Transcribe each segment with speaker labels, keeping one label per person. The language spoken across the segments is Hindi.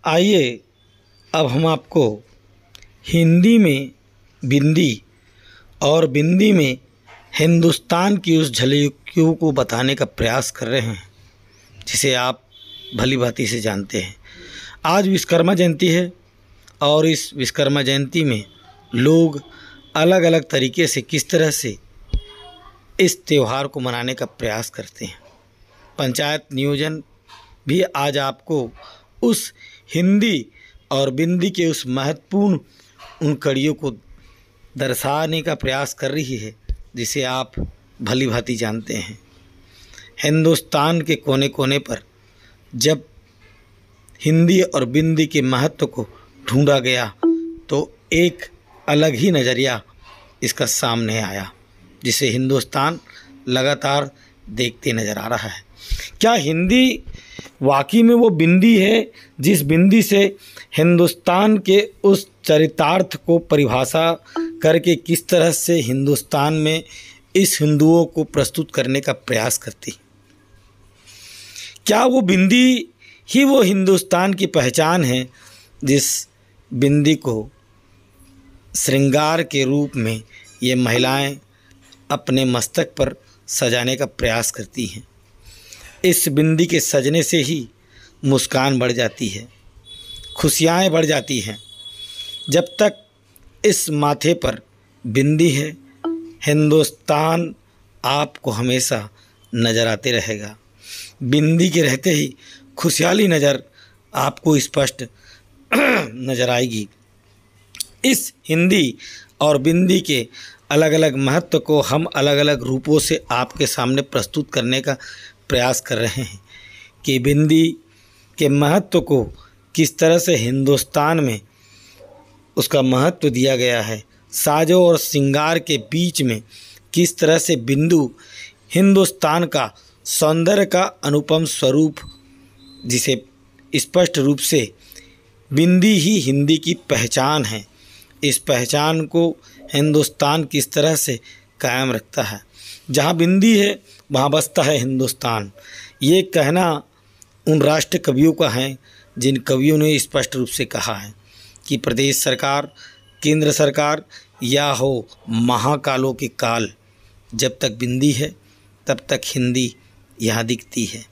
Speaker 1: आइए अब हम आपको हिंदी में बिंदी और बिंदी में हिंदुस्तान की उस झलकियों को बताने का प्रयास कर रहे हैं जिसे आप भली भांति से जानते हैं। आज विश्वकर्मा जयंती है और इस विश्वकर्मा जयंती में लोग अलग अलग तरीके से किस तरह से इस त्यौहार को मनाने का प्रयास करते हैं। पंचायत नियोजन भी आज आपको उस हिंदी और बिंदी के उस महत्वपूर्ण उन कड़ियों को दर्शाने का प्रयास कर रही है जिसे आप भली भांति जानते हैं। हिंदुस्तान के कोने कोने पर जब हिंदी और बिंदी के महत्व को ढूंढा गया तो एक अलग ही नज़रिया इसका सामने आया जिसे हिंदुस्तान लगातार देखते नज़र आ रहा है। क्या हिंदी वाकई में वो बिंदी है जिस बिंदी से हिंदुस्तान के उस चरितार्थ को परिभाषा करके किस तरह से हिंदुस्तान में इस हिंदुओं को प्रस्तुत करने का प्रयास करती? क्या वो बिंदी ही वो हिंदुस्तान की पहचान है जिस बिंदी को श्रृंगार के रूप में ये महिलाएं अपने मस्तक पर सजाने का प्रयास करती हैं? इस बिंदी के सजने से ही मुस्कान बढ़ जाती है, खुशियाँ बढ़ जाती हैं। जब तक इस माथे पर बिंदी है हिंदुस्तान आपको हमेशा नज़र आते रहेगा। बिंदी के रहते ही खुशहाली नज़र आपको स्पष्ट नज़र आएगी। इस हिंदी और बिंदी के अलग अलग महत्व को हम अलग अलग रूपों से आपके सामने प्रस्तुत करने का प्रयास कर रहे हैं कि बिंदी के महत्व को किस तरह से हिंदुस्तान में उसका महत्व दिया गया है। साजों और श्रृंगार के बीच में किस तरह से बिंदु हिंदुस्तान का सौंदर्य का अनुपम स्वरूप, जिसे स्पष्ट रूप से बिंदी ही हिंदी की पहचान है। इस पहचान को हिंदुस्तान किस तरह से कायम रखता है। जहाँ बिंदी है वहाँ बसता है हिंदुस्तान। ये कहना उन राष्ट्र कवियों का है जिन कवियों ने स्पष्ट रूप से कहा है कि प्रदेश सरकार, केंद्र सरकार या हो महाकालों के काल, जब तक बिंदी है तब तक हिंदी यहाँ दिखती है,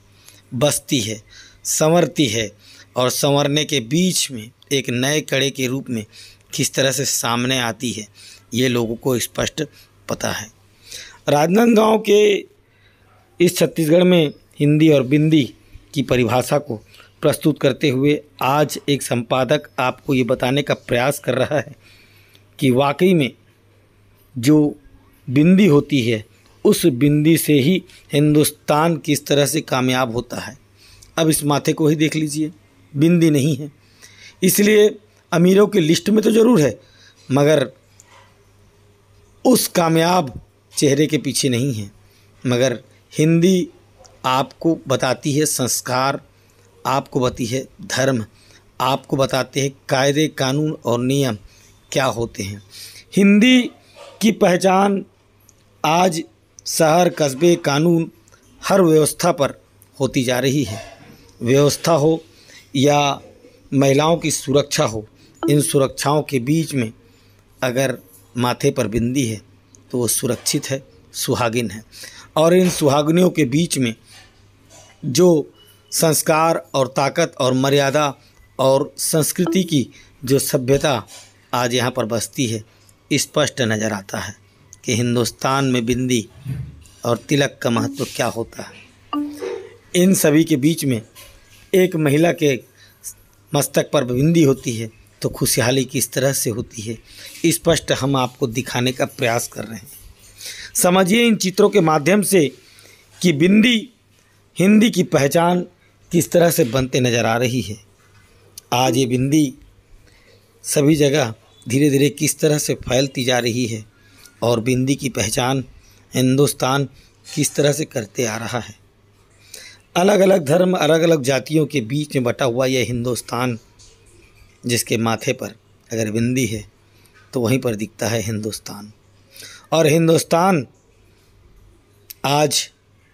Speaker 1: बसती है, संवरती है और संवरने के बीच में एक नए कड़े के रूप में किस तरह से सामने आती है ये लोगों को स्पष्ट पता है। राजनांदगांव के इस छत्तीसगढ़ में हिंदी और बिंदी की परिभाषा को प्रस्तुत करते हुए आज एक संपादक आपको ये बताने का प्रयास कर रहा है कि वाकई में जो बिंदी होती है उस बिंदी से ही हिंदुस्तान किस तरह से कामयाब होता है। अब इस माथे को ही देख लीजिए, बिंदी नहीं है, इसलिए अमीरों की लिस्ट में तो ज़रूर है मगर उस कामयाब चेहरे के पीछे नहीं है। मगर हिंदी आपको बताती है संस्कार, आपको बताती है धर्म, आपको बताते हैं कायदे कानून और नियम क्या होते हैं। हिंदी की पहचान आज शहर, कस्बे, कानून हर व्यवस्था पर होती जा रही है। व्यवस्था हो या महिलाओं की सुरक्षा हो, इन सुरक्षाओं के बीच में अगर माथे पर बिंदी है तो वो सुरक्षित है, सुहागिन है। और इन सुहागिनों के बीच में जो संस्कार और ताकत और मर्यादा और संस्कृति की जो सभ्यता आज यहाँ पर बसती है, स्पष्ट नज़र आता है कि हिंदुस्तान में बिंदी और तिलक का महत्व क्या होता है। इन सभी के बीच में एक महिला के मस्तक पर बिंदी होती है तो खुशहाली किस तरह से होती है, स्पष्ट हम आपको दिखाने का प्रयास कर रहे हैं। समझिए इन चित्रों के माध्यम से कि बिंदी हिंदी की पहचान किस तरह से बनते नज़र आ रही है। आज ये बिंदी सभी जगह धीरे धीरे किस तरह से फैलती जा रही है और बिंदी की पहचान हिंदुस्तान किस तरह से करते आ रहा है। अलग अलग धर्म, अलग अलग जातियों के बीच में बटा हुआ यह हिंदुस्तान, जिसके माथे पर अगर बिंदी है तो वहीं पर दिखता है हिंदुस्तान। और हिंदुस्तान आज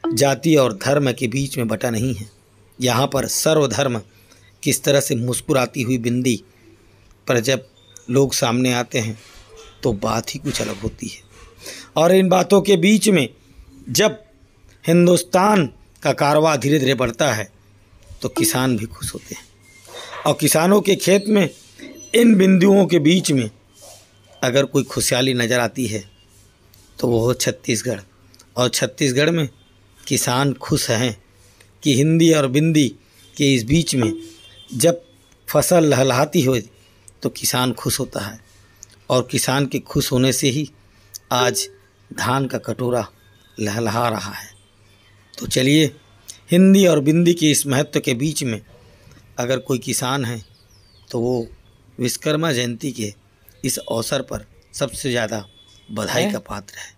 Speaker 1: जाति और धर्म के बीच में बटा नहीं है। यहाँ पर सर्वधर्म किस तरह से मुस्कुराती हुई बिंदी पर जब लोग सामने आते हैं तो बात ही कुछ अलग होती है। और इन बातों के बीच में जब हिंदुस्तान का कारवां धीरे धीरे बढ़ता है तो किसान भी खुश होते हैं। और किसानों के खेत में इन बिंदुओं के बीच में अगर कोई खुशहाली नज़र आती है तो वो हो छत्तीसगढ़। और छत्तीसगढ़ में किसान खुश हैं कि हिंदी और बिंदी के इस बीच में जब फसल लहलहाती हो तो किसान खुश होता है। और किसान के खुश होने से ही आज धान का कटोरा लहलहा रहा है। तो चलिए, हिंदी और बिंदी के इस महत्व के बीच में अगर कोई किसान है तो वो विश्वकर्मा जयंती के इस अवसर पर सबसे ज़्यादा बधाई का पात्र है।